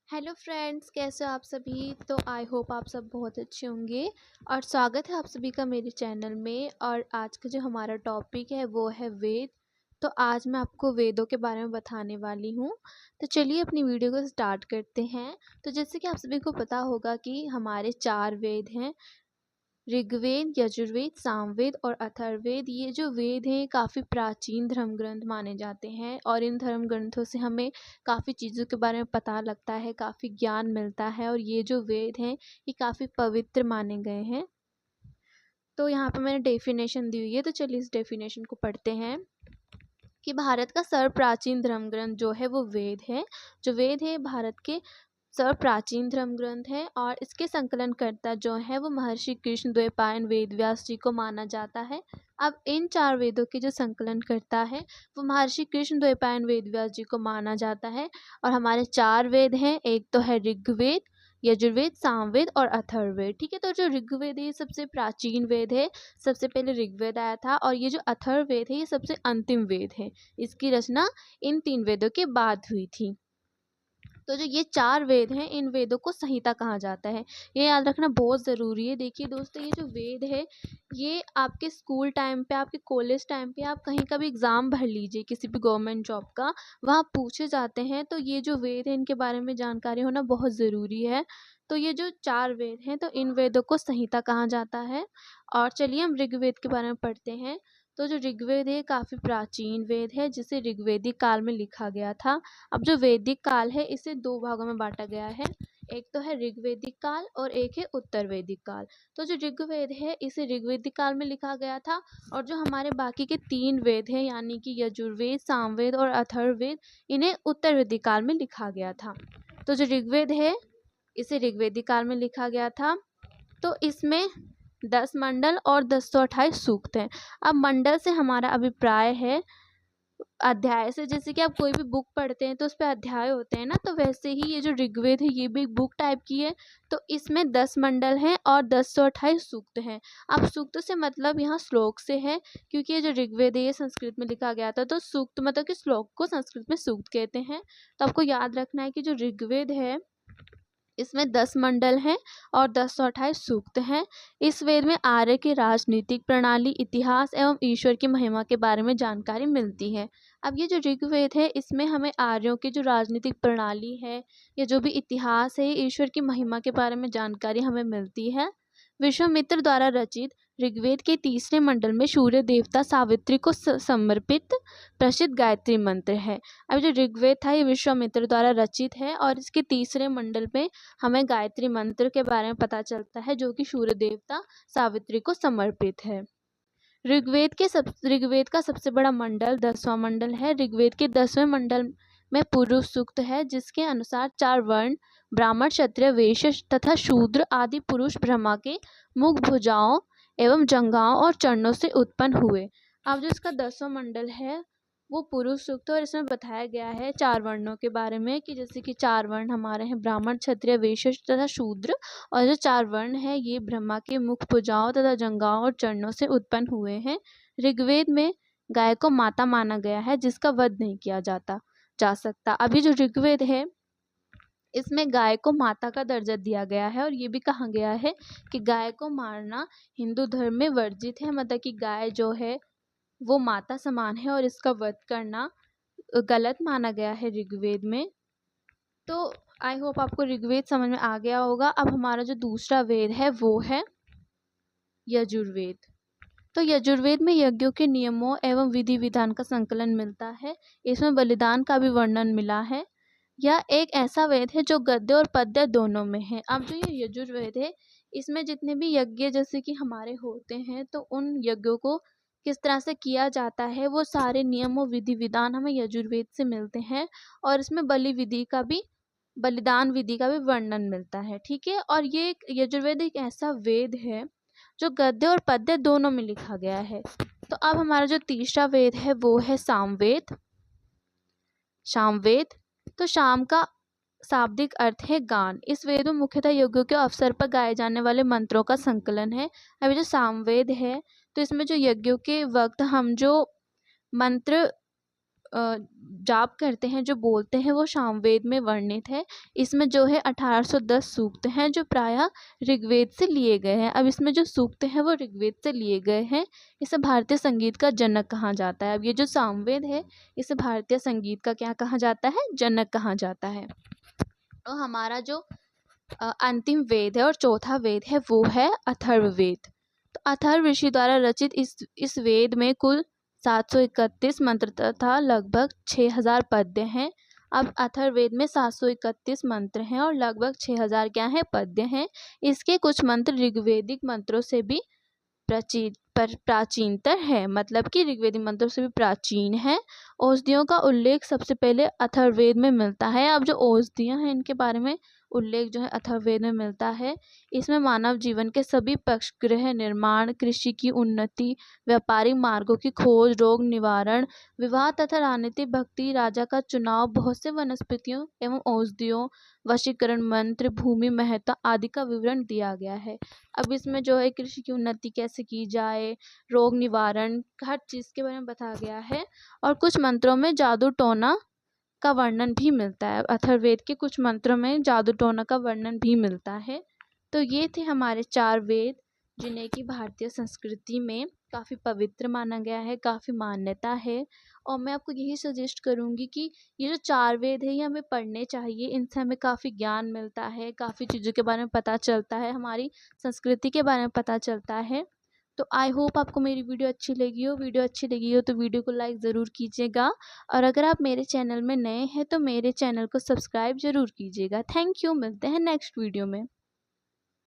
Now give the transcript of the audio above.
Hello friends, कैसे हो आप सभी। तो आई होप आप सब बहुत अच्छे होंगे और स्वागत है आप सभी का मेरे चैनल में। और आज का जो हमारा टॉपिक है वो है वेद। तो आज मैं आपको वेदों के बारे में बताने वाली हूँ। तो चलिए अपनी वीडियो को स्टार्ट करते हैं। तो जैसे कि आप सभी को पता होगा कि हमारे 4 वेद हैं, ऋग्वेद, यजुर्वेद, सामवेद और अथर्ववेद। ये जो वेद हैं काफ़ी प्राचीन धर्म ग्रंथ माने जाते हैं और इन धर्म ग्रंथों से हमें काफ़ी चीज़ों के बारे में पता लगता है, काफ़ी ज्ञान मिलता है। और ये जो वेद हैं ये काफ़ी पवित्र माने गए हैं। तो यहाँ पे मैंने डेफिनेशन दी हुई है, तो चलिए इस डेफिनेशन को पढ़ते हैं कि भारत का सर्वप्राचीन धर्म ग्रंथ जो है वो वेद है। जो वेद है भारत के सर्वप्राचीन धर्म ग्रंथ है और इसके संकलनकर्ता जो है वो महर्षि कृष्ण द्वैपायन वेद व्यास जी को माना जाता है। अब इन 4 वेदों के जो संकलनकर्ता है वो महर्षि कृष्ण द्वैपायन वेद व्यास जी को माना जाता है। और हमारे 4 वेद हैं, एक तो है ऋग्वेद, यजुर्वेद, सामवेद और अथर्ववेद। ठीक है, तो जो ऋग्वेद है ये सबसे प्राचीन वेद है, सबसे पहले ऋग्वेद आया था। और ये जो अथर्ववेद है ये सबसे अंतिम वेद है, इसकी रचना इन 3 वेदों के बाद हुई थी। तो जो ये 4 वेद हैं इन वेदों को संहिता कहा जाता है, ये याद रखना बहुत ज़रूरी है। देखिए दोस्तों, ये जो वेद है ये आपके स्कूल टाइम पे, आपके कॉलेज टाइम पे, आप कहीं का भी एग्ज़ाम भर लीजिए किसी भी गवर्नमेंट जॉब का, वहाँ पूछे जाते हैं। तो ये जो वेद है इनके बारे में जानकारी होना बहुत ज़रूरी है। तो ये जो 4 वेद हैं तो इन वेदों को संहिता कहा जाता है। और चलिए हम ऋग्वेद के बारे में पढ़ते हैं। तो जो ऋग्वेद है काफ़ी प्राचीन वेद है जिसे ऋग्वेदिक काल में लिखा गया था। अब जो वैदिक काल है इसे 2 भागों में बांटा गया है, एक तो है ऋग्वेदिक काल और एक है उत्तर वैदिक काल। तो जो ऋग्वेद है इसे ऋग्वेदिक काल में लिखा गया था और जो हमारे बाकी के 3 वेद हैं यानी कि यजुर्वेद, सामवेद और अथर्ववेद, इन्हें उत्तर वैदिक काल में लिखा गया था। तो जो ऋग्वेद है इसे ऋग्वेदिक काल में लिखा गया था। तो इसमें 10 मंडल और 1028 सूक्त हैं। अब मंडल से हमारा अभिप्राय है अध्याय से। जैसे कि आप कोई भी बुक पढ़ते हैं तो उस पे अध्याय होते हैं ना, तो वैसे ही ये जो ऋग्वेद है ये भी एक बुक टाइप की है। तो इसमें 10 मंडल हैं और 1028 सूक्त हैं। अब सूक्त से मतलब यहाँ श्लोक से है, क्योंकि ये जो ऋग्वेद है ये संस्कृत में लिखा गया था, तो सूक्त मतलब कि श्लोक को संस्कृत में सूक्त कहते हैं। तो आपको याद रखना है कि जो ऋग्वेद है इसमें 10 मंडल हैं और 1028 सूक्त हैं। इस वेद में आर्य की राजनीतिक प्रणाली, इतिहास एवं ईश्वर की महिमा के बारे में जानकारी मिलती है। अब ये जो ऋग्वेद है इसमें हमें आर्यों की जो राजनीतिक प्रणाली है या जो भी इतिहास है, ईश्वर की महिमा के बारे में जानकारी हमें मिलती है। विश्वामित्र द्वारा रचित ऋग्वेद के तीसरे मंडल में सूर्य देवता सावित्री को समर्पित प्रसिद्ध गायत्री मंत्र है। अब जो ऋग्वेद था ये विश्वामित्र द्वारा रचित है और इसके तीसरे मंडल में हमें गायत्री मंत्र के बारे में पता चलता है जो कि सूर्य देवता सावित्री को समर्पित है। ऋग्वेद का सबसे बड़ा मंडल 10वां मंडल है। ऋग्वेद के 10वें मंडल में पुरुष सूक्त है जिसके अनुसार 4 वर्ण ब्राह्मण, क्षत्रिय, वैश्य तथा शूद्र आदि पुरुष ब्रह्मा के मुख, भुजाओं एवं जंघाओं और चरणों से उत्पन्न हुए। अब जो इसका 10वां मंडल है वो पुरुष सूक्त है और इसमें बताया गया है 4 वर्णों के बारे में कि जैसे कि 4 वर्ण हमारे हैं ब्राह्मण, क्षत्रिय, वैश्य तथा शूद्र। और जो 4 वर्ण है ये ब्रह्मा के मुख, भुजाओं तथा जंघाओं और चरणों से उत्पन्न हुए हैं। ऋग्वेद में गाय को माता माना गया है जिसका वध नहीं किया जा सकता। अभी जो ऋग्वेद है इसमें गाय को माता का दर्जा दिया गया है और ये भी कहा गया है कि गाय को मारना हिंदू धर्म में वर्जित है, मतलब कि गाय जो है वो माता समान है और इसका वध करना गलत माना गया है ऋग्वेद में। तो आई होप आपको ऋग्वेद समझ में आ गया होगा। अब हमारा जो दूसरा वेद है वो है यजुर्वेद। तो यजुर्वेद में यज्ञों के नियमों एवं विधि विधान का संकलन मिलता है। इसमें बलिदान का भी वर्णन मिला है। यह एक ऐसा वेद है जो गद्य और पद्य दोनों में है। अब जो ये यजुर्वेद है इसमें जितने भी यज्ञ जैसे कि हमारे होते हैं तो उन यज्ञों को किस तरह से किया जाता है वो सारे नियम और विधि विधान हमें यजुर्वेद से मिलते हैं। और इसमें बलिदान विधि का भी वर्णन मिलता है। ठीक है, और ये यजुर्वेद एक ऐसा वेद है जो गद्य और पद्य दोनों में लिखा गया है। तो अब हमारा जो तीसरा वेद है वो है सामवेद। तो शाम का शाब्दिक अर्थ है गान। इस वेद में मुख्यतः यज्ञों के अवसर पर गाए जाने वाले मंत्रों का संकलन है। अभी जो सामवेद है तो इसमें जो यज्ञों के वक्त हम जो मंत्र जाप करते हैं, जो बोलते हैं, वो सामवेद में वर्णित है। इसमें जो है 1810 सूक्त हैं जो प्रायः ऋग्वेद से लिए गए हैं। अब इसमें जो सूक्त हैं वो ऋग्वेद से लिए गए हैं। इसे भारतीय संगीत का जनक कहा जाता है। अब ये जो सामवेद है इसे भारतीय संगीत का क्या कहा जाता है? जनक कहा जाता है। और हमारा जो अंतिम वेद है और चौथा वेद है वो है अथर्ववेद। तो अथर्व ऋषि द्वारा रचित इस वेद में कुल 731 मंत्र तथा लगभग 6000 पद्य हैं। अब अथर्ववेद में 731 मंत्र हैं और लगभग 6000 क्या है? पद्य हैं। इसके कुछ मंत्र ऋग्वेदिक मंत्रों से भी प्राचीनतर है, मतलब कि ऋग्वेदिक मंत्रों से भी प्राचीन है। औषधियों का उल्लेख सबसे पहले अथर्ववेद में मिलता है। अब जो औषधियाँ हैं इनके बारे में उल्लेख जो है अथर्ववेद में मिलता है। इसमें मानव जीवन के सभी पक्ष, गृह निर्माण, कृषि की उन्नति, व्यापारिक मार्गों की खोज, रोग निवारण, विवाह तथा राजनीतिक, भक्ति, राजा का चुनाव, बहुत से वनस्पतियों एवं औषधियों, वशीकरण मंत्र, भूमि महत्ता आदि का विवरण दिया गया है। अब इसमें जो है कृषि की उन्नति कैसे की जाए, रोग निवारण, हर चीज़ के बारे में बताया गया है। और कुछ मंत्रों में जादू टोना का वर्णन भी मिलता है। अथर्ववेद के कुछ मंत्रों में जादू टोना का वर्णन भी मिलता है। तो ये थे हमारे 4 वेद, जिन्हें कि भारतीय संस्कृति में काफ़ी पवित्र माना गया है, काफ़ी मान्यता है। और मैं आपको यही सजेस्ट करूँगी कि ये जो 4 वेद है ये हमें पढ़ने चाहिए। इनसे हमें काफ़ी ज्ञान मिलता है, काफ़ी चीज़ों के बारे में पता चलता है, हमारी संस्कृति के बारे में पता चलता है। तो आई होप आपको मेरी वीडियो अच्छी लगी हो। वीडियो अच्छी लगी हो तो वीडियो को लाइक ज़रूर कीजिएगा। और अगर आप मेरे चैनल में नए हैं तो मेरे चैनल को सब्सक्राइब ज़रूर कीजिएगा। Thank you. मिलते हैं नेक्स्ट वीडियो में।